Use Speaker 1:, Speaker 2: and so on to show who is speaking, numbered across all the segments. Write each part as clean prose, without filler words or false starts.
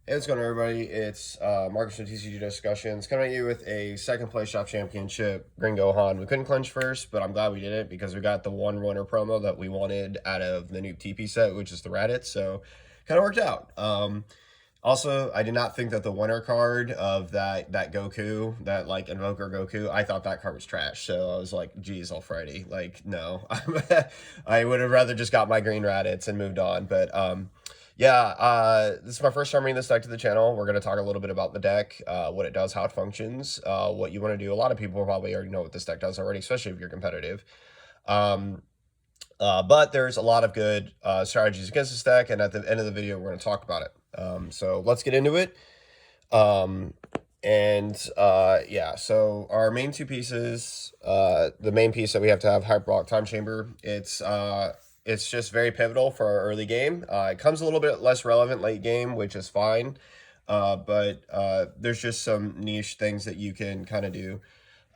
Speaker 1: Hey, what's going on, everybody? It's Marcus from TCG Discussions coming at you with a second place shop championship Green Gohan. We couldn't clinch first, but I'm glad we did it because we got the one winner promo that we wanted out of the new TP set, which is the Raditz. So kind of worked out. Also, I did not think that the winner card of that Goku, that like Invoker Goku, I thought that card was trash. So I was like, geez, Alfredo, like no, I would have rather just got my green Raditz and moved on. But yeah, this is my first time bringing this deck to the channel. We're going to talk a little bit about the deck, what it does, how it functions, what you want to do. A lot of people probably already know what this deck does already, especially if you're competitive. Um, but there's a lot of good strategies against this deck, and at the end of the video, we're going to talk about it. So let's get into it. Yeah, so our main two pieces, the main piece that we have to have, Hyperbolic Time Chamber. It's just very pivotal for our early game. It comes a little bit less relevant late game, which is fine. But there's just some niche things that you can kind of do.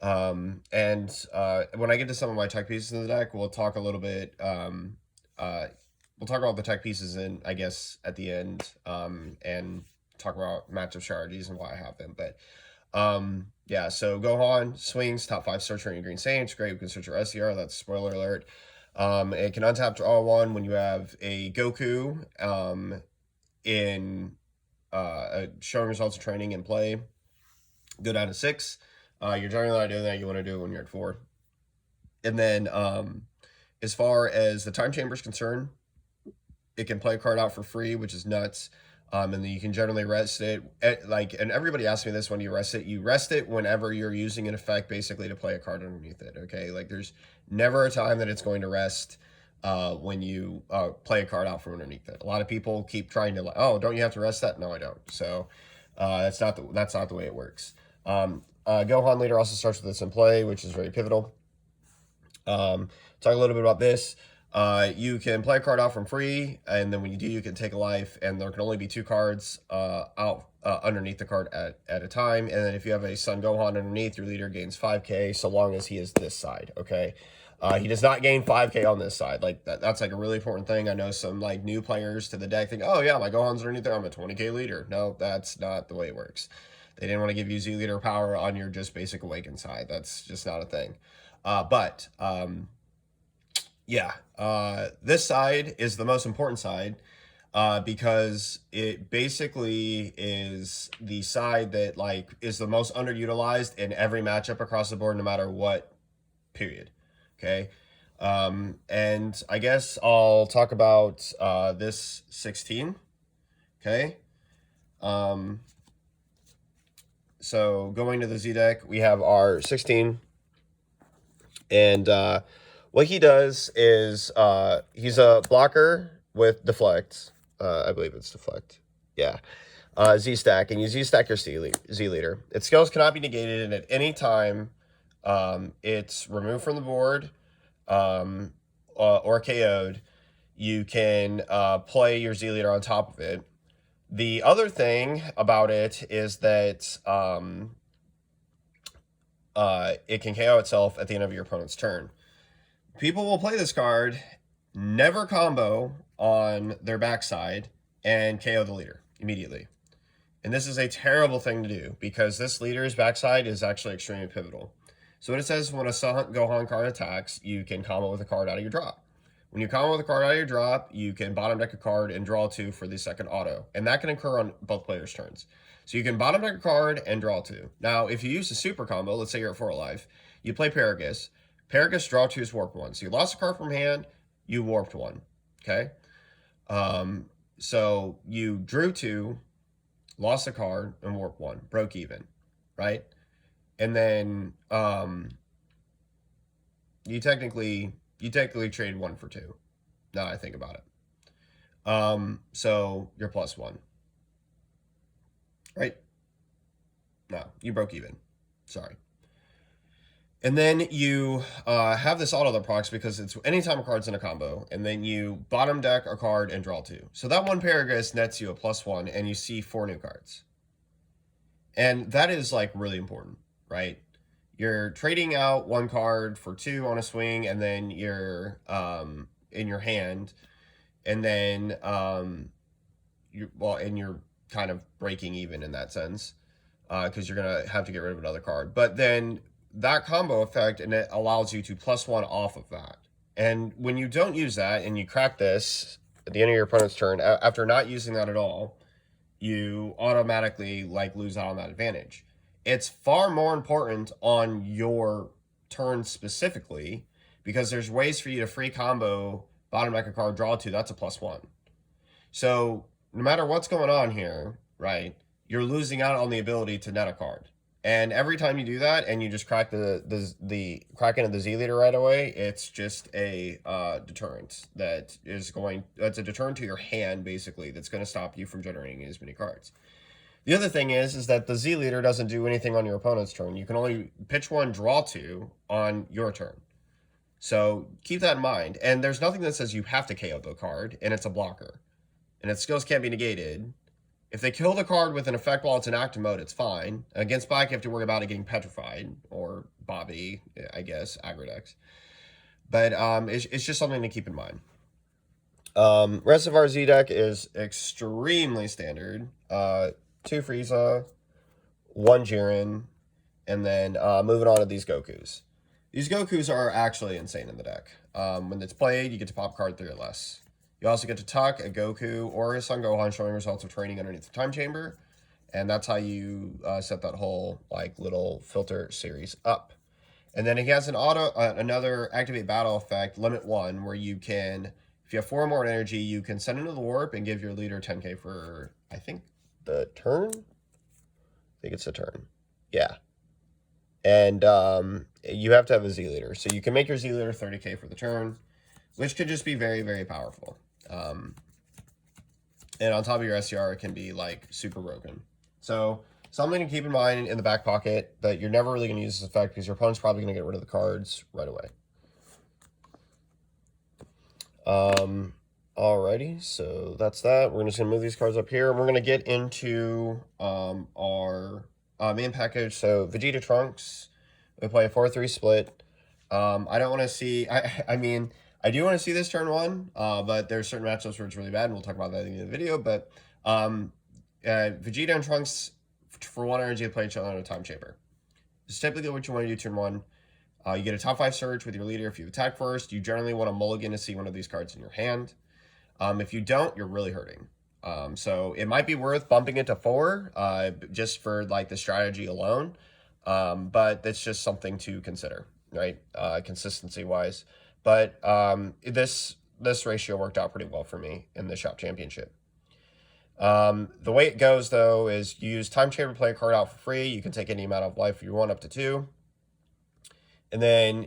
Speaker 1: When I get to some of my tech pieces in the deck, we'll talk a little bit. We'll talk about the tech pieces in, I guess, at the end, and talk about matchup strategies and why I have them. But yeah, so Gohan swings top 5 search ring Green Sage. Great, we can search your SCR. That's spoiler alert. It can untap draw one when you have a Goku in showing results of training and play. Go down to 6. You're generally not doing that. You want to do it when you're at 4. And then as far as the time chamber is concerned, it can play a card out for free, which is nuts. And then you can generally rest it. And everybody asks me this: when you rest it? You rest it whenever you're using an effect, basically to play a card underneath it. Okay, like there's never a time that it's going to rest when you play a card out from underneath it. A lot of people keep trying to oh, don't you have to rest that? No, I don't. So that's not the way it works. Gohan Leader also starts with this in play, which is very pivotal. Talk a little bit about this. You can play a card out from free, and then when you do, you can take a life, and there can only be 2 cards out underneath the card at a time. And then if you have a Son Gohan underneath, your leader gains 5k so long as he is this side, okay? He does not gain 5k on this side. Like that's like a really important thing. I know some like new players to the deck think, oh yeah, my Gohan's underneath there, I'm a 20k leader. No, that's not the way it works. They didn't want to give you Z leader power on your just basic awaken side. That's just not a thing. Yeah, this side is the most important side because it basically is the side that like is the most underutilized in every matchup across the board, no matter what period. Okay. And I guess I'll talk about this 16. Okay. So going to the Z deck, we have our 16. And what he does is he's a blocker with deflect. I believe it's deflect. Yeah. Z stack, and you Z stack your Z leader. Its skills cannot be negated, and at any time it's removed from the board or KO'd. You can play your Z leader on top of it. The other thing about it is that it can KO itself at the end of your opponent's turn. People will play this card, never combo on their backside, and KO the leader immediately. And this is a terrible thing to do because this leader's backside is actually extremely pivotal. So what it says, when a Son Gohan card attacks, you can combo with a card out of your drop. When you combo with a card out of your drop, you can bottom deck a card and draw 2 for the second auto. And that can occur on both players' turns. So you can bottom deck a card and draw 2. Now, if you use a super combo, let's say you're at 4 life, you play Paragus. Paragus, draw 2 is warp 1. So you lost a card from hand, you warped 1. Okay? So you drew 2, lost a card, and warped 1. Broke even, right? And then you technically trade 1 for 2. Now I think about it. So you're +1. Right? No, you broke even. Sorry. And then you have this auto that procs because it's anytime a card's in a combo, and then you bottom deck a card and draw 2. So that one Paragus nets you a +1, and you see 4 new cards. And that is like really important, right? You're trading out 1 card for 2 on a swing, and then you're in your hand, and then and you're kind of breaking even in that sense, because you're going to have to get rid of another card. But then that combo effect, and it allows you to +1 off of that. And when you don't use that and you crack this at the end of your opponent's turn, after not using that at all, you automatically like lose out on that advantage. It's far more important on your turn specifically, because there's ways for you to free combo bottom deck a card, draw 2, that's a +1. So no matter what's going on here, right, you're losing out on the ability to net a card. And every time you do that and you just crack the crack into the Z leader right away, it's just a deterrent that is going, that's a deterrent to your hand, basically, that's going to stop you from generating as many cards. The other thing is that the Z leader doesn't do anything on your opponent's turn. You can only pitch 1, draw 2 on your turn. So keep that in mind. And there's nothing that says you have to KO the card, and it's a blocker. And its skills can't be negated. If they kill the card with an effect while it's in active mode, it's fine. Against Spike, you have to worry about it getting petrified, or Bobby, I guess, aggro decks. But it's just something to keep in mind. Rest of our Z deck is extremely standard. 2 Frieza, 1 Jiren, and then moving on to these Gokus. These Gokus are actually insane in the deck. When it's played, you get to pop card 3 or less. You also get to tuck a Goku or a Son Gohan showing results of training underneath the time chamber. And that's how you set that whole like little filter series up. And then he has an another activate battle effect, limit 1, where you can, if you have 4 more energy, you can send into the warp and give your leader 10k for, I think, the turn? I think it's the turn. Yeah. And you have to have a Z leader. So you can make your Z leader 30k for the turn, which could just be very, very powerful. And on top of your SCR, it can be like super broken. So something to keep in mind in the back pocket, that you're never really going to use this effect because your opponent's probably going to get rid of the cards right away. Alrighty, so that's that. We're just going to move these cards up here, and we're going to get into our main package. So Vegeta Trunks, we play a 4-3 split. I don't want to see, I mean, I do want to see this turn 1, but there's certain matchups where it's really bad, and we'll talk about that in the video. But Vegeta and Trunks, for 1 energy, to play each other on a time chamber. This is typically what you want to do turn 1. You get a top 5 surge with your leader. If you attack first, you generally want to mulligan to see one of these cards in your hand. If you don't, you're really hurting. So it might be worth bumping it to 4, just for like the strategy alone. But that's just something to consider, right? Consistency wise. But this ratio worked out pretty well for me in the shop championship. The way it goes though is you use time chamber, play a card out for free. You can take any amount of life you want, up to 2. And then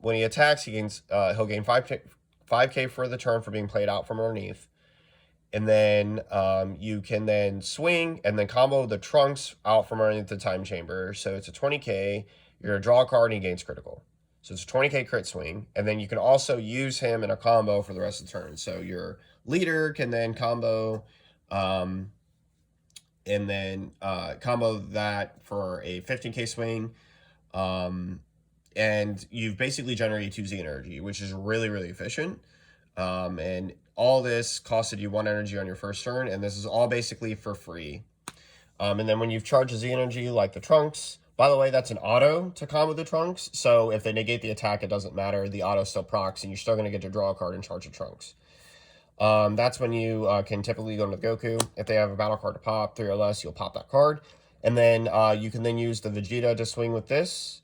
Speaker 1: when he attacks, he gains he'll gain 5k for the turn for being played out from underneath. And then you can then swing and then combo the Trunks out from underneath the time chamber. So it's a 20k. You're going to draw a card and he gains critical. So it's a 20k crit swing. And then you can also use him in a combo for the rest of the turn. So your leader can then combo and then combo that for a 15k swing. And you've basically generated 2 Z energy, which is really, really efficient. And all this costed you 1 energy on your first turn, and this is all basically for free. And then when you've charged a Z energy, like the Trunks, by the way, that's an auto to combo the Trunks, so if they negate the attack, it doesn't matter. The auto still procs, and you're still going to get to draw a card and charge the Trunks. That's when you can typically go into the Goku. If they have a battle card to pop, 3 or less, you'll pop that card. And then you can then use the Vegeta to swing with this.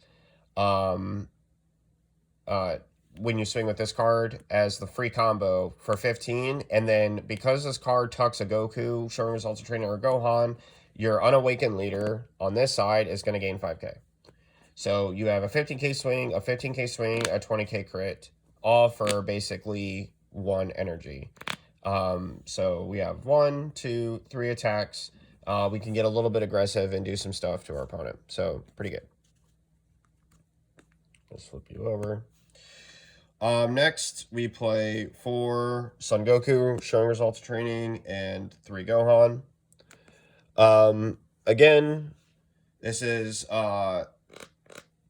Speaker 1: When you swing with this card as the free combo for 15, and then because this card tucks a Goku showing results of training or Gohan, your unawakened leader on this side is going to gain 5k. So you have a 15k swing, a 15k swing, a 20k crit, all for basically 1 energy. So we have 1, 2, 3 attacks. We can get a little bit aggressive and do some stuff to our opponent. So pretty good. Let's flip you over. Next, we play 4 Son Goku, showing results of training, and 3 Gohan. Again, this is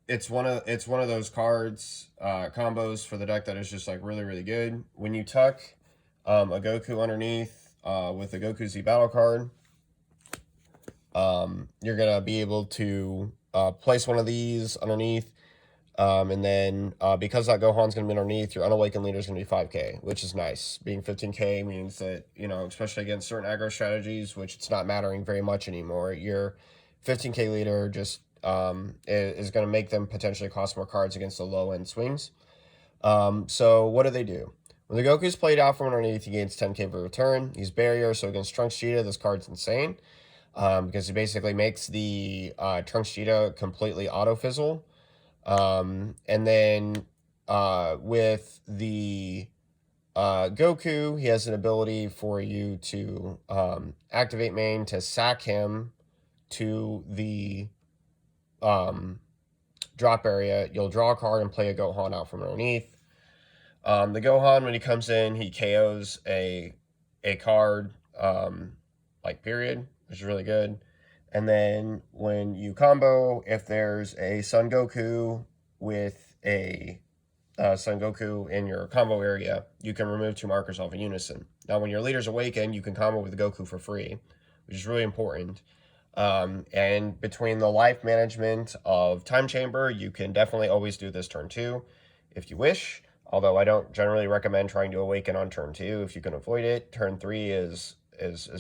Speaker 1: it's one of those cards combos for the deck that is just like really, really good. When you tuck a Goku underneath, with the Goku Z battle card, you're going to be able to place one of these underneath. And then because that Gohan's going to be underneath, your unawakened leader is going to be 5k, which is nice. Being 15k means that, you know, especially against certain aggro strategies, which it's not mattering very much anymore, your 15k leader just is going to make them potentially cost more cards against the low end swings. So what do? When the Goku's played out from underneath, he gains 10k per return. He's barrier, so against Trunks Cheetah, this card's insane. Because it basically makes the Trunks Cheetah completely auto-fizzle. And then with the Goku, he has an ability for you to activate main to sack him to the drop area. You'll draw a card and play a Gohan out from underneath. The Gohan, when he comes in, he KOs a card, like period, which is really good. And then when you combo, if there's a Son Goku with a Son Goku in your combo area, you can remove 2 markers off of Unison. Now, when your leader's awakened, you can combo with the Goku for free, which is really important. And between the life management of Time Chamber, you can definitely always do this turn 2 if you wish. Although I don't generally recommend trying to awaken on turn 2 if you can avoid it. Turn 3 is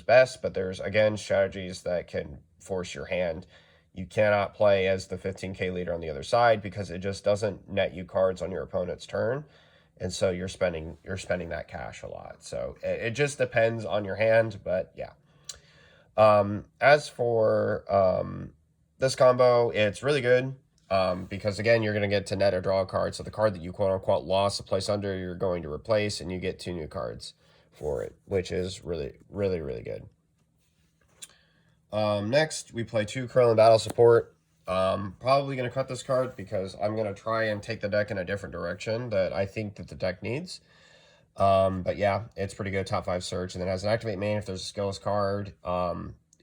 Speaker 1: best, but there's, again, strategies that can force your hand. You cannot play as the 15k leader on the other side because it just doesn't net you cards on your opponent's turn. And so you're spending that cash a lot. So it just depends on your hand, but yeah. As for this combo, it's really good. Because again, you're going to get to net or draw a card. So the card that you quote unquote lost a place under, you're going to replace, and you get 2 new cards for it, which is really, really, really good. Next, we play 2 Krillin Battle Support. Probably going to cut this card because I'm going to try and take the deck in a different direction that I think that the deck needs. But yeah, it's pretty good. Top 5 search, and then has an activate main if there's a skillless card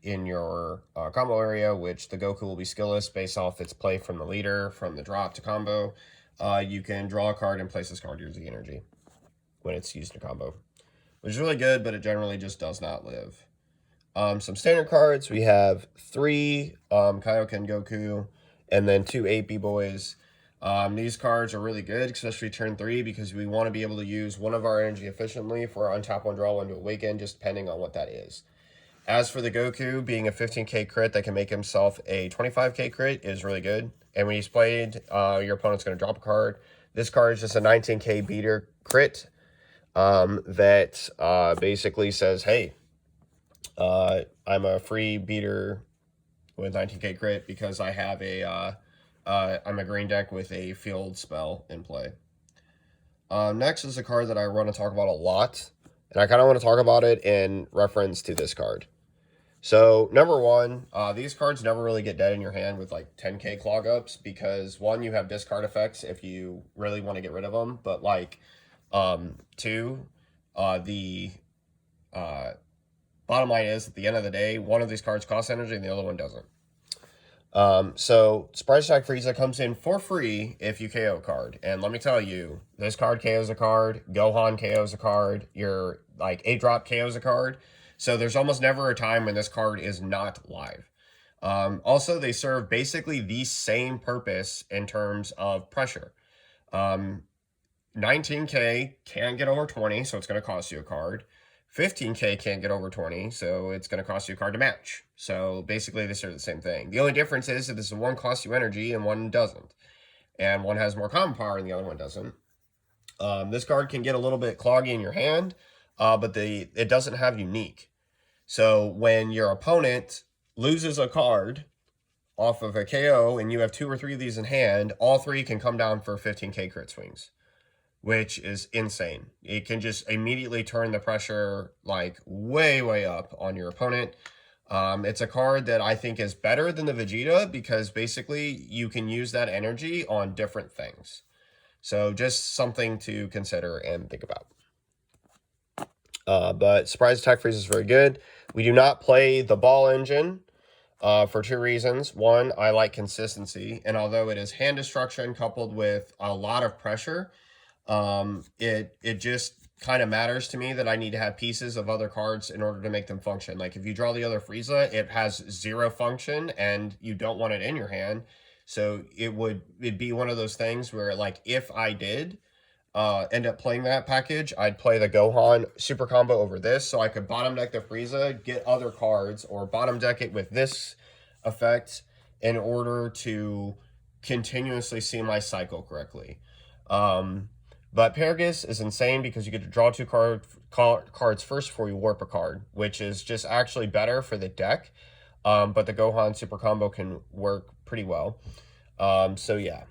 Speaker 1: in your combo area, which the Goku will be skillless based off its play from the leader, from the drop to combo. You can draw a card and place this card to the energy when it's used in a combo, which is really good, but it generally just does not live. Some standard cards, we have 3 Kaioken Goku, and then 2 AP Boys. These cards are really good, especially turn 3, because we want to be able to use one of our energy efficiently for untap 1, draw 1 to awaken, just depending on what that is. As for the Goku, being a 15k crit that can make himself a 25k crit is really good. And when he's played, your opponent's going to drop a card. This card is just a 19k beater crit that basically says, hey, I'm a free beater with 19k crit because I have a I'm a green deck with a field spell in play. Next is a card that I want to talk about a lot, and I kind of want to talk about it in reference to this card. So, number 1, these cards never really get dead in your hand with like 10k clog ups because 1, you have discard effects if you really want to get rid of them, but like 2, the bottom line is at the end of the day, one of these cards costs energy and the other one doesn't. So Surprise Attack Frieza comes in for free if you KO a card. And let me tell you, this card KOs a card, Gohan KOs a card, your like 8-drop KOs a card. So there's almost never a time when this card is not live. Also, they serve basically the same purpose in terms of pressure. 19k can't get over 20, so it's going to cost you a card. 15k can't get over 20, so it's going to cost you a card to match. So basically, they serve the same thing. The only difference is that this one costs you energy and one doesn't. And one has more common power and the other one doesn't. This card can get a little bit cloggy in your hand, but it doesn't have unique. So when your opponent loses a card off of a KO and you have 2 or 3 of these in hand, all 3 can come down for 15k crit swings, which is insane. It can just immediately turn the pressure like way, way up on your opponent. It's a card that I think is better than the Vegeta because basically you can use that energy on different things. So just something to consider and think about. But Surprise Attack Frieza is very good. We do not play the Ball Engine for 2 reasons. 1, I like consistency, and although it is hand destruction coupled with a lot of pressure, it just kind of matters to me that I need to have pieces of other cards in order to make them function. Like if you draw the other Frieza, it has 0 function and you don't want it in your hand. So it'd be one of those things where, like, if I did end up playing that package, I'd play the Gohan super combo over this, so I could bottom deck the Frieza, get other cards, or bottom deck it with this effect in order to continuously see my cycle correctly. But Paragus is insane because you get to draw 2 cards first before you warp a card, which is just actually better for the deck. But the Gohan super combo can work pretty well. So yeah.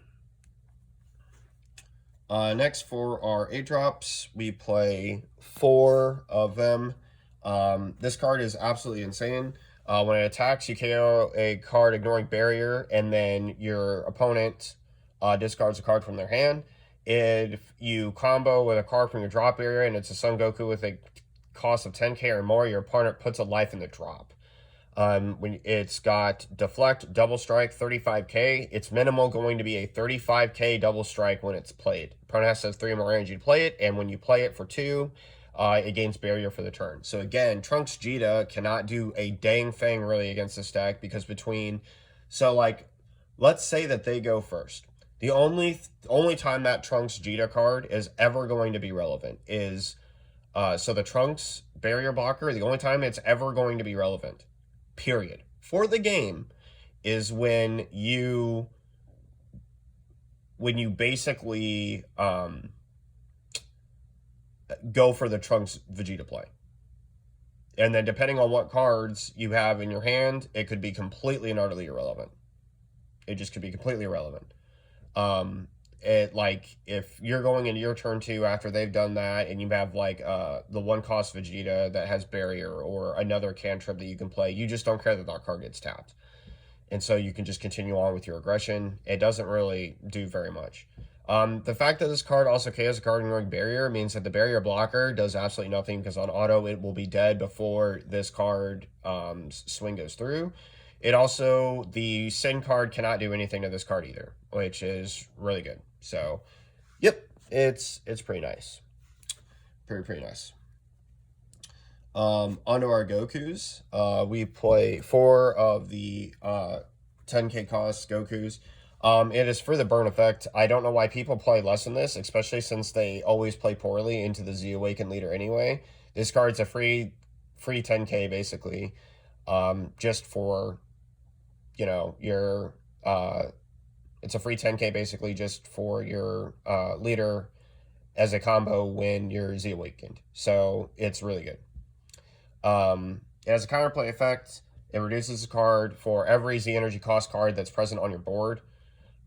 Speaker 1: Next, for our 8-drops, we play 4 of them. This card is absolutely insane. When it attacks, you KO a card ignoring barrier, and then your opponent discards a card from their hand. If you combo with a card from your drop area and it's a Son Goku with a cost of 10k or more, your opponent puts a life in the drop. When it's got deflect, double strike, 35k, it's minimal going to be a 35k double strike when it's played. Opponent has to have 3 more energy to play it, and when you play it for 2, it gains barrier for the turn. So again, Trunks Vegeta cannot do a dang thing really against this deck, because let's say that they go first. The only time that Trunks Vegeta card is ever going to be relevant is, so the Trunks barrier blocker, the only time it's ever going to be relevant, period, for the game, is when you basically go for the Trunks Vegeta play. And then depending on what cards you have in your hand, it could be completely and utterly irrelevant. It just could be completely irrelevant. If you're going into your turn 2 after they've done that, and you have the 1-cost Vegeta that has barrier or another cantrip that you can play, you just don't care that that card gets tapped. And so you can just continue on with your aggression. It doesn't really do very much. The fact that this card also KOs a card ignoring barrier means that the barrier blocker does absolutely nothing, because on auto it will be dead before this card swing goes through. It also, the Sin card cannot do anything to this card either, which is really good. So, yep, it's pretty nice. Pretty nice. Onto our Gokus. We play 4 of the 10k cost Gokus. It is for the burn effect. I don't know why people play less than this, especially since they always play poorly into the Z Awakened leader anyway. This card's a free 10k basically, just for, your it's a free 10k basically just for your leader as a combo when you're Z Awakened. So it's really good. It has a counterplay effect. It reduces the card for every Z energy cost card that's present on your board.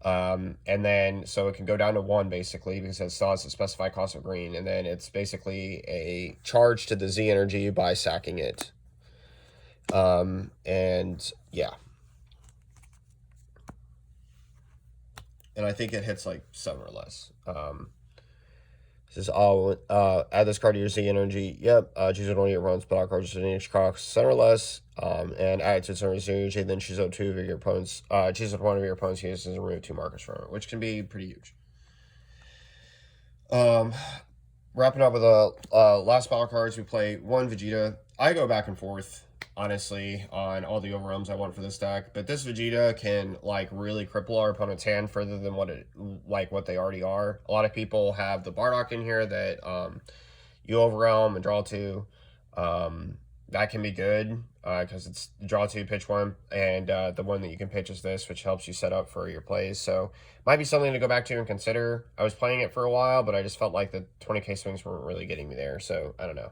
Speaker 1: And then, so it can go down to 1 basically, because it still has a specified cost of green. And then it's basically a charge to the Z energy by sacking it. And yeah. And I think it hits 7 or less. This is all, add this card to your Z energy. Yep, choose one of your runs, spell cards to each cost 7 or less. And add it to its energy, then choose 2 of your opponents. Choose one of your opponents uses and remove 2 markers from it, which can be pretty huge. Wrapping up with the last battle cards, we play 1 Vegeta. I go back and forth, honestly, on all the overwhelms I want for this deck, but this Vegeta can really cripple our opponent's hand further than what they already are. A lot of people have the Bardock in here that you overwhelm and draw 2. That can be good because it's draw 2, pitch 1, and the one that you can pitch is this, which helps you set up for your plays. So might be something to go back to and consider. I was playing it for a while, but I just felt like the 20k swings weren't really getting me there, so I don't know.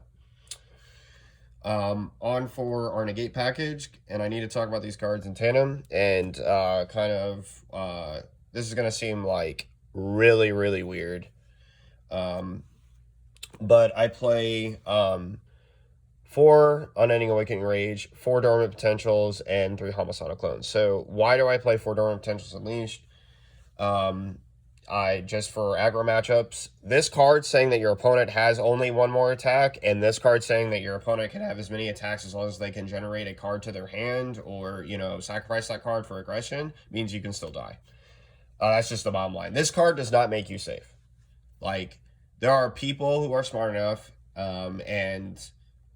Speaker 1: On for our negate package, and I need to talk about these cards in tandem, and this is going to seem really, really weird. But I play 4 Unending Awakening Rage, 4 Dormant Potentials, and 3 Homicidal Clones. So why do I play 4 Dormant Potentials Unleashed? Just for aggro matchups. This card saying that your opponent has only 1 more attack, and this card saying that your opponent can have as many attacks as long as they can generate a card to their hand, or, sacrifice that card for aggression, means you can still die. That's just the bottom line. This card does not make you safe. There are people who are smart enough, and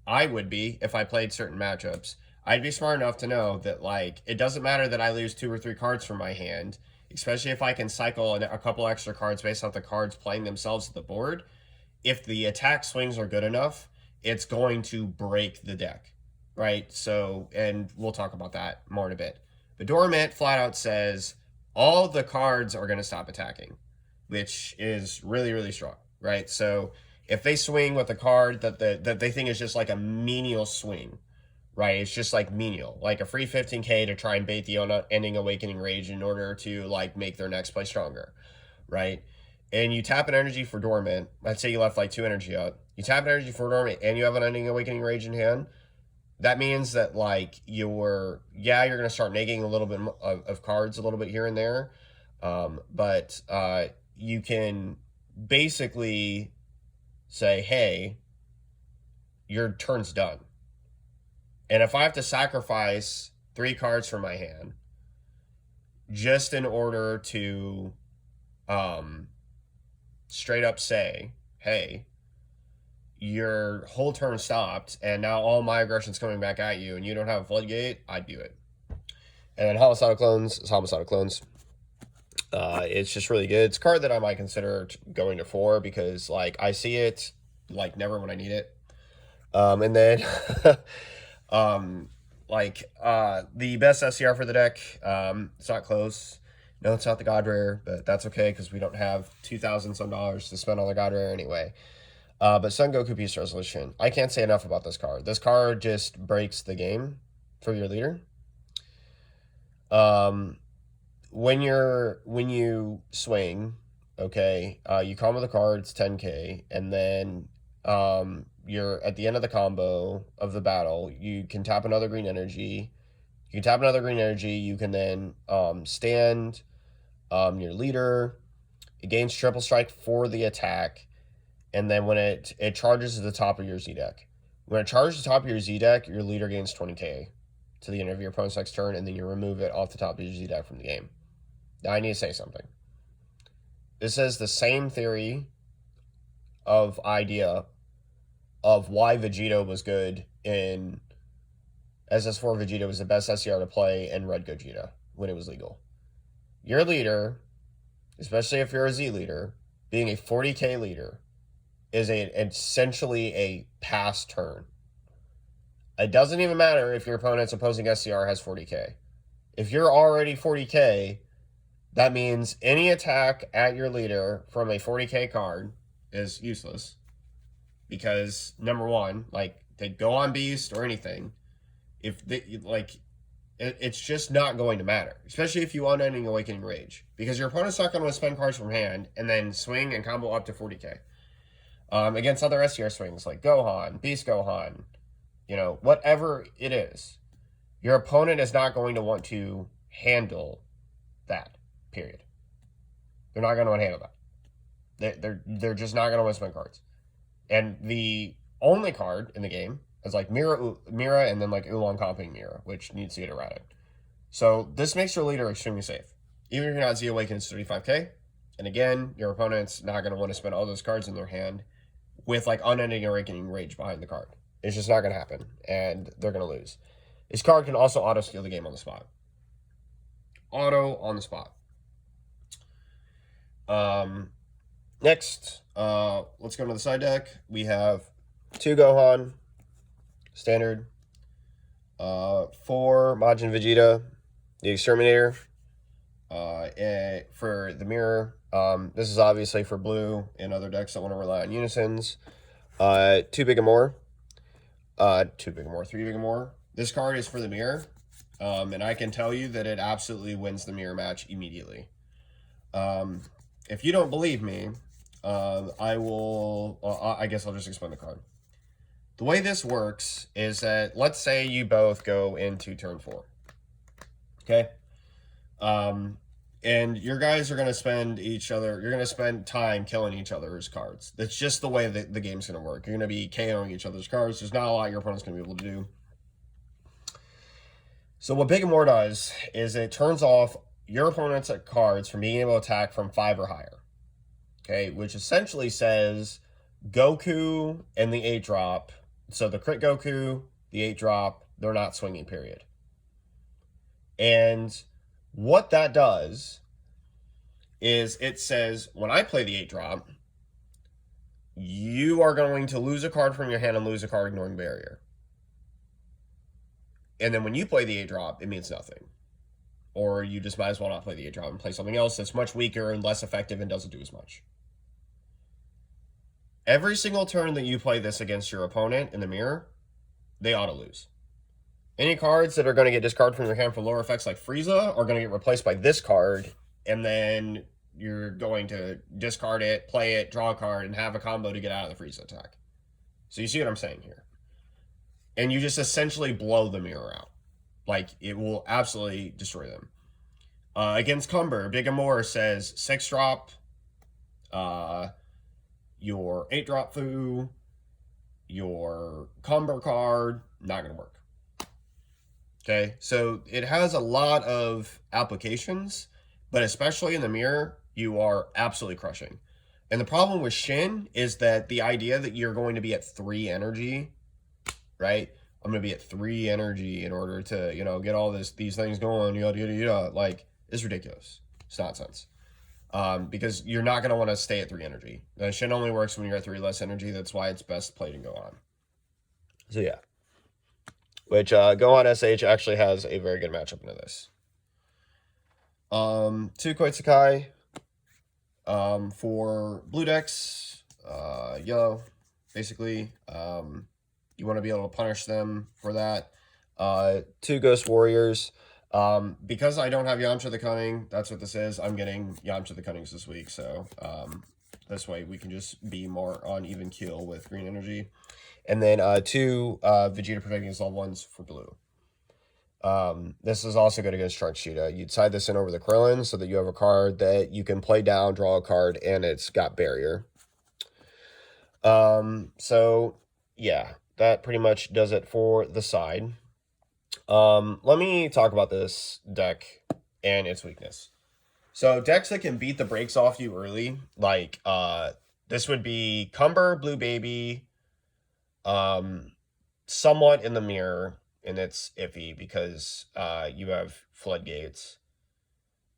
Speaker 1: I would be if I played certain matchups. I'd be smart enough to know that, like, it doesn't matter that I lose 2 or 3 cards from my hand, especially if I can cycle a couple extra cards based off the cards playing themselves at the board. If the attack swings are good enough, it's going to break the deck, right? So, and we'll talk about that more in a bit. But Dormant flat out says all the cards are going to stop attacking, which is really, really strong, right? So if they swing with a card that they think is just like a menial swing, right? It's just like menial, like a free 15k to try and bait the ending Awakening Rage in order to like make their next play stronger, right? And you tap an energy for Dormant. Let's say you left like 2 energy out. You tap an energy for Dormant and you have an ending Awakening Rage in hand. That means that like you're going to start negating a little bit of cards a little bit here and there. But you can basically say, hey, your turn's done. And if I have to sacrifice 3 cards from my hand just in order to straight up say, hey, your whole turn stopped and now all my aggression's coming back at you and you don't have a floodgate, I'd do it. And then Homicidal Clones is Homicidal Clones. It's just really good. It's a card that I might consider going to 4 because like I see it like never when I need it. And then the best SCR for the deck, it's not close. No, it's not the God Rare, but that's okay because we don't have $2,000 some dollars to spend on the God Rare anyway. But Son Goku Peace Resolution. I can't say enough about this card. This card just breaks the game for your leader. When you swing, okay, you combo the card, it's 10k, and then you're at the end of the combo of the battle, you can tap another green energy. You can then stand your leader. It gains triple strike for the attack, and then when it charges to the top of your Z deck. When it charges the top of your Z deck, your leader gains 20k to the end of your opponent's next turn, and then you remove it off the top of your Z deck from the game. Now I need to say something. This is the same theory of idea of why Vegeta was good in SS4. Vegeta was the best SCR to play in Red Gogeta when it was legal. Your leader, especially if you're a Z leader, being a 40k leader, is essentially a pass turn. It doesn't even matter if your opponent's opposing SCR has 40k. If you're already 40k, that means any attack at your leader from a 40k card is useless. Because, number one, like, they go on Beast or anything. If they, like, it's just not going to matter. Especially if you Unending Awakening Rage. Because your opponent's not going to spend cards from hand and then swing and combo up to 40k. Against other SCR swings like Gohan, Beast Gohan, whatever it is. Your opponent is not going to want to handle that. Period. They're not going to want to handle that. They're just not going to want to spend cards. And the only card in the game is like Mira, and then like Oolong comping Mira, which needs to get errated. So this makes your leader extremely safe. Even if you're not Z Awakened, it's 35k. And again, your opponent's not going to want to spend all those cards in their hand with like Unending Awakening Rage behind the card. It's just not going to happen, and they're going to lose. This card can also auto-steal the game on the spot. Auto on the spot. Next, let's go to the side deck. We have 2 Gohan, standard, 4 Majin Vegeta, the Exterminator, for the mirror. This is obviously for blue and other decks that want to rely on unisons. 2 Big and More, 3 Big and More. This card is for the mirror, and I can tell you that it absolutely wins the mirror match immediately. If you don't believe me, I guess I'll just explain the card. The way this works is that, let's say you both go into turn 4. Okay? And your guys are going to spend time killing each other's cards. That's just the way that the game's going to work. You're going to be KOing each other's cards. There's not a lot your opponent's going to be able to do. So what Big and More does is it turns off your opponent's cards from being able to attack from 5 or higher. Okay, which essentially says Goku and the 8-drop. So the crit Goku, the 8-drop, they're not swinging, period. And what that does is it says when I play the 8-drop, you are going to lose a card from your hand and lose a card ignoring barrier. And then when you play the 8-drop, it means nothing. Or you just might as well not play the 8-drop and play something else that's much weaker and less effective and doesn't do as much. Every single turn that you play this against your opponent in the mirror, they ought to lose. Any cards that are going to get discarded from your hand for lower effects like Frieza are going to get replaced by this card, and then you're going to discard it, play it, draw a card, and have a combo to get out of the Frieza attack. So you see what I'm saying here? And you just essentially blow the mirror out. Like, it will absolutely destroy them. Against Cumber, Big Amor says 6-drop, your 8-drop Fu, your Cumber card, not going to work. Okay, so it has a lot of applications, but especially in the mirror, you are absolutely crushing. And the problem with Shin is that the idea that you're going to be at 3 energy, right? I'm going to be at 3 energy in order to, you know, get all these things going, yada, yada, yada, like, is ridiculous. It's nonsense. Because you're not going to want to stay at 3 energy. Shin only works when you're at 3 less energy. That's why it's best played and go on. So, yeah. Which, Gohan SH actually has a very good matchup into this. 2 Koitsukai. For blue decks, yellow, basically. You want to be able to punish them for that. 2 Ghost Warriors. Because I don't have Yamcha the Cunning, that's what this is. I'm getting Yamcha the Cunnings this week, so this way we can just be more on even keel with green energy. And then 2 Vegeta Perfecting His Level 1s for blue. This is also good against Trunks Cheetah. You'd side this in over the Krillin so that you have a card that you can play down, draw a card, and it's got barrier. So, yeah, that pretty much does it for the side. Let me talk about this deck and its weakness. So, decks that can beat the brakes off you early, like, this would be Cumber, Blue Baby, somewhat in the mirror, and it's iffy because you have floodgates.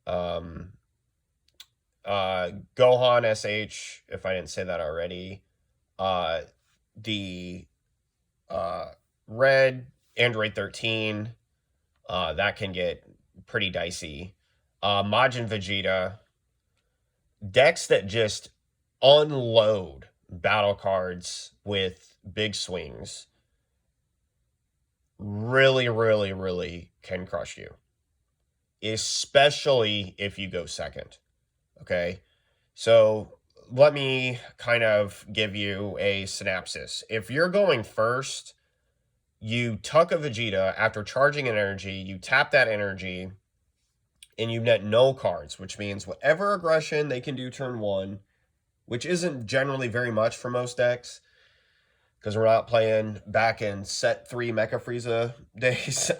Speaker 1: Gohan SH, if I didn't say that already. The red Android 13, that can get pretty dicey. Majin Vegeta. Decks that just unload battle cards with big swings really, really, really can crush you. Especially if you go second. Okay? So let me kind of give you a synopsis. If you're going first, you tuck a Vegeta after charging an energy, you tap that energy, and you net no cards, which means whatever aggression they can do turn 1, which isn't generally very much for most decks, because we're not playing back in set 3 Mecha Frieza days.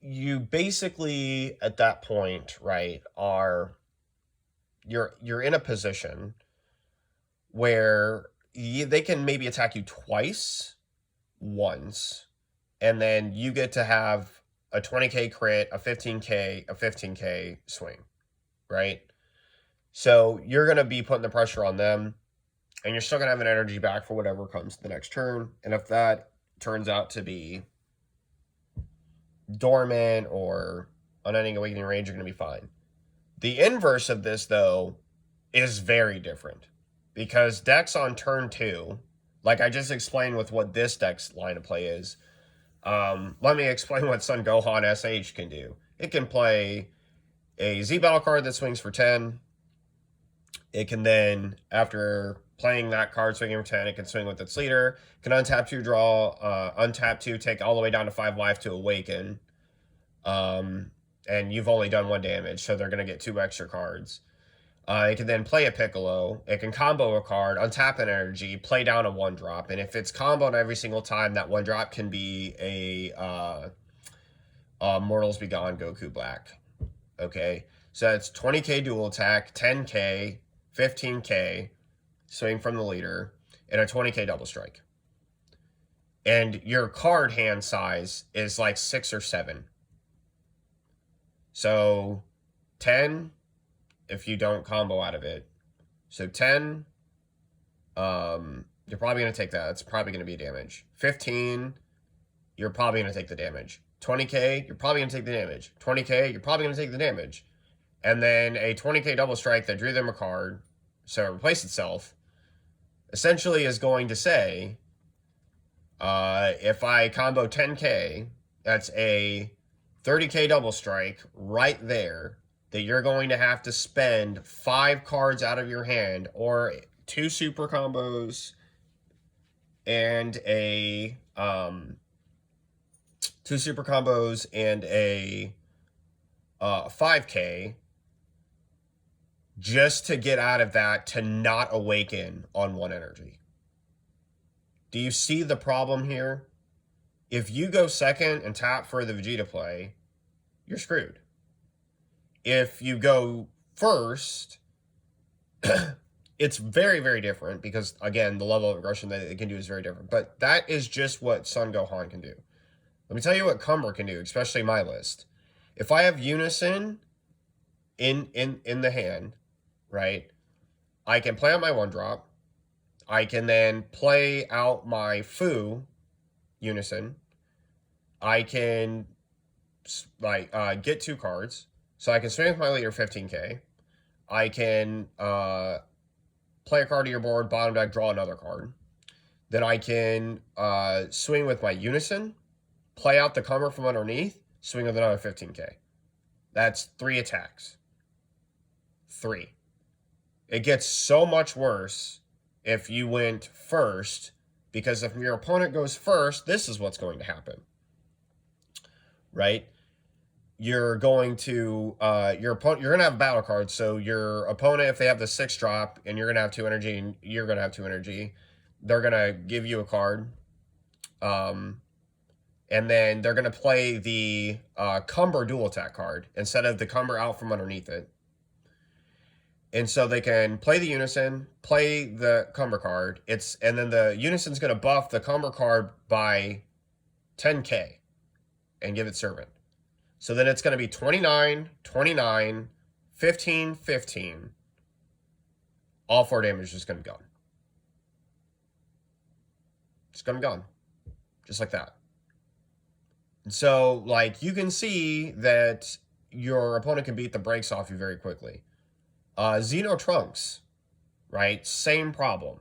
Speaker 1: You basically, at that point, right, you're in a position where they can maybe attack you once, and then you get to have a 20k crit, a 15k swing, right? So you're going to be putting the pressure on them, and you're still going to have an energy back for whatever comes the next turn. And if that turns out to be dormant or unending awakening range, you're going to be fine. The inverse of this, though, is very different. Because decks on turn 2, like I just explained with what this deck's line of play is, let me explain what Son Gohan SH can do. It can play a Z-Battle card that swings for 10. It can then, after playing that card swinging for 10, it can swing with its leader. It can untap 2, draw, untap 2, take all the way down to 5 life to awaken. And you've only done 1 damage, so they're going to get 2 extra cards. It can then play a Piccolo. It can combo a card, untap an energy, play down a 1-drop. And if it's comboed every single time, that 1-drop can be a Mortals Be Gone Goku Black. Okay? So that's 20k dual attack, 10k, 15k swing from the leader, and a 20k double strike. And your card hand size is like 6 or 7. So 10 if you don't combo out of it. So 10, you're probably going to take that. It's probably going to be damage. 15, you're probably going to take the damage. 20k, you're probably going to take the damage. 20k, you're probably going to take the damage. And then a 20k double strike that drew them a card, so it replaced itself, essentially is going to say, if I combo 10k, that's a 30k double strike right there that you're going to have to spend 5 cards out of your hand, or 2 super combos and a 2 super combos and a 5k just to get out of that to not awaken on 1 energy. Do you see the problem here? If you go second and tap for the Vegeta play, you're screwed. If you go first, it's very, very different because, again, the level of aggression that it can do is very different. But that is just what Son Gohan can do. Let me tell you what Cumber can do, especially my list. If I have Unison in the hand, right, I can play out my 1-drop. I can then play out my Fu Unison. I can get 2 cards. So I can swing with my leader 15k. I can play a card to your board, bottom deck, draw another card. Then I can swing with my Unison, play out the Cumber from underneath, swing with another 15k. That's 3 attacks. 3. It gets so much worse if you went first, because if your opponent goes first, this is what's going to happen. Right? You're going to you're going to have battle cards. So your opponent, if they have the 6-drop and you're going to have 2 energy and you're going to have 2 energy, they're going to give you a card. And then they're going to play the Cumber dual attack card instead of the Cumber out from underneath it. And so they can play the Unison, play the Cumber card. And then the Unison's going to buff the Cumber card by 10k and give it Servant. So then it's going to be 29, 29, 15, 15. All 4 damage is just going to be gone. It's going to be gone. Just like that. And so, like, you can see that your opponent can beat the brakes off you very quickly. Xeno Trunks, right? Same problem.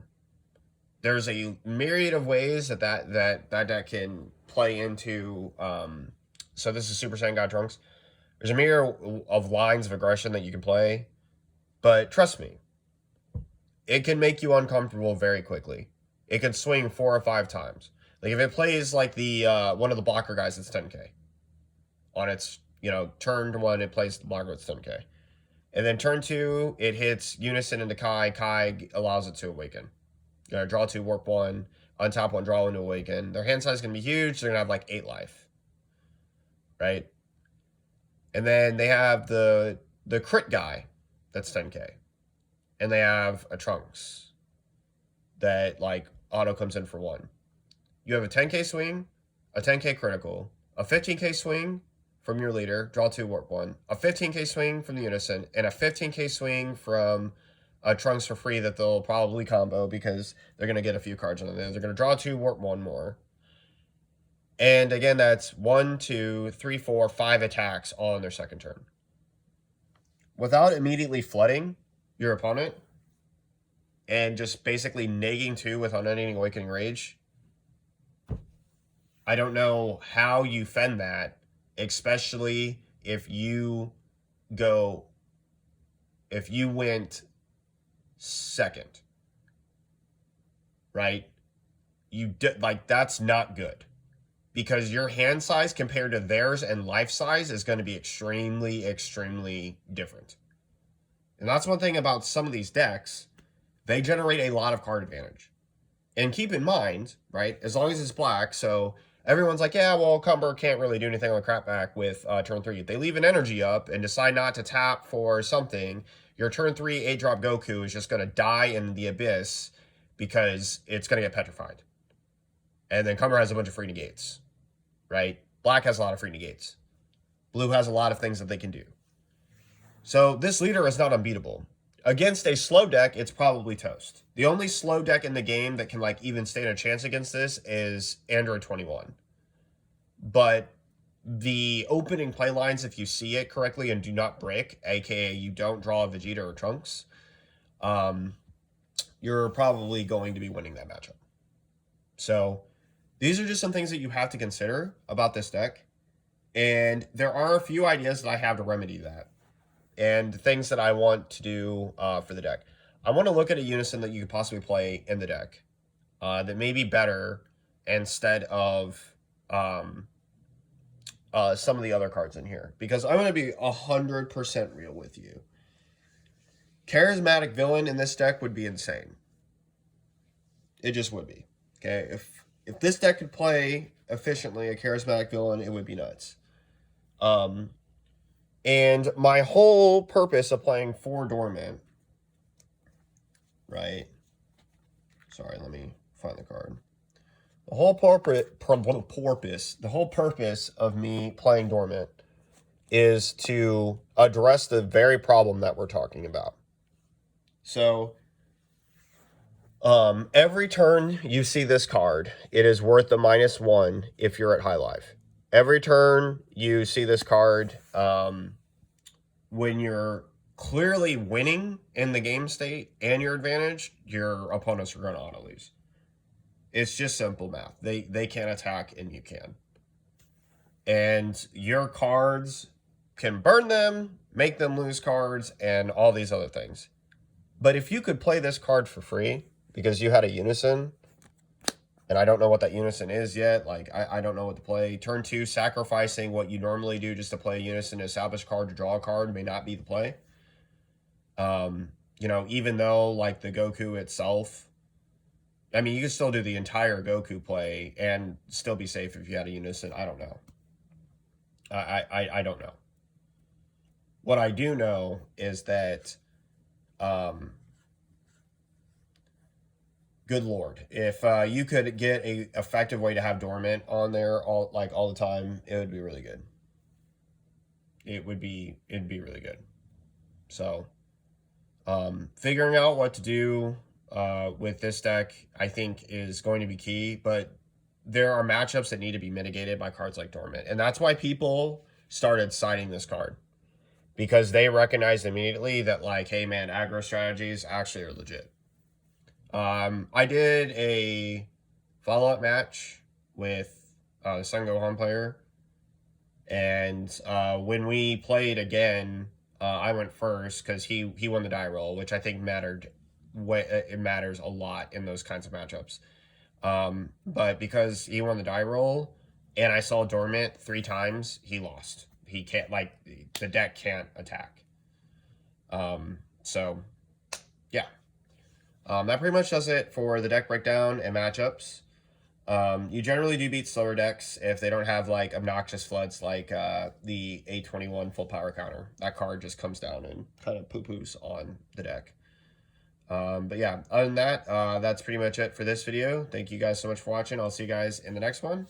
Speaker 1: There's a myriad of ways that deck can play into... So this is Super Saiyan God Trunks. There's a myriad of lines of aggression that you can play. But trust me, it can make you uncomfortable very quickly. It can swing 4 or 5 times. Like if it plays like the one of the blocker guys, it's 10k. On its, turn 1, it plays the blocker, it's 10k. And then turn 2, it hits Unison into Kai. Kai allows it to awaken. Draw 2, warp 1, untap 1, draw 1 to awaken. Their hand size is going to be huge. They're going to have like 8 life. Right? And then they have the crit guy that's 10k. And they have a Trunks that like auto comes in for 1. You have a 10k swing, a 10k critical, a 15k swing from your leader, draw 2, warp 1, a 15k swing from the Unison, and a 15k swing from Trunks for free that they'll probably combo because they're going to get a few cards on there. They're going to draw 2, warp 1 more. And again, that's 1, 2, 3, 4, 5 attacks all on their second turn. Without immediately flooding your opponent and just basically negging 2 with Unending Awakening Rage, I don't know how you fend that, especially if you went second, right? That's not good. Because your hand size compared to theirs and life size is going to be extremely, extremely different. And that's one thing about some of these decks. They generate a lot of card advantage. And keep in mind, right, as long as it's black, so everyone's like, yeah, well, Cumber can't really do anything on the crapback with turn 3. If they leave an energy up and decide not to tap for something, your turn 3 8-drop Goku is just going to die in the abyss because it's going to get petrified. And then Cumber has a bunch of free negates, right? Black has a lot of free negates. Blue has a lot of things that they can do. So this leader is not unbeatable. Against a slow deck, it's probably toast. The only slow deck in the game that can like even stand a chance against this is Android 21. But the opening play lines, if you see it correctly and do not break, aka you don't draw a Vegeta or Trunks, you're probably going to be winning that matchup. So these are just some things that you have to consider about this deck. And there are a few ideas that I have to remedy that. And things that I want to do for the deck. I want to look at a unison that you could possibly play in the deck that may be better instead of some of the other cards in here. Because I'm going to be 100% real with you. Charismatic Villain in this deck would be insane. It just would be. Okay, if this deck could play efficiently a Charismatic Villain, it would be nuts. And my whole purpose of playing 4 Dormant, right? Sorry, let me find the card. The whole purpose of me playing Dormant is to address the very problem that we're talking about. So, every turn you see this card, it is worth the -1 if you're at high life. Every turn you see this card, when you're clearly winning in the game state and your advantage, your opponents are going to auto lose. It's just simple math. They can't attack and you can. And your cards can burn them, make them lose cards, and all these other things. But if you could play this card for free because you had a unison, and I don't know what that unison is yet. Like, I don't know what to play. Turn 2, sacrificing what you normally do just to play a unison, establish card to draw a card may not be the play. You know, even though, like, the Goku itself, I mean, you could still do the entire Goku play and still be safe if you had a unison. I don't know. I don't know. What I do know is that, good Lord, if you could get a effective way to have Dormant on there all the time, it would be really good. It'd be really good. So, figuring out what to do with this deck, I think, is going to be key. But there are matchups that need to be mitigated by cards like Dormant, and that's why people started citing this card, because they recognized immediately that, like, hey man, aggro strategies actually are legit. I did a follow-up match with the Son Gohan player, and when we played again, I went first because he won the die roll, which I think mattered. It matters a lot in those kinds of matchups. But because he won the die roll and I saw Dormant 3 times, he lost. He can't, like, the deck can't attack. So yeah. That pretty much does it for the deck breakdown and matchups. You generally do beat slower decks if they don't have, like, obnoxious floods like the 821 full power counter. That card just comes down and kind of poo-poos on the deck. But yeah, other than that, that's pretty much it for this video. Thank you guys so much for watching. I'll see you guys in the next one.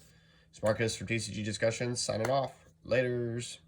Speaker 1: It's Marcus from TCG Discussions signing off. Laters.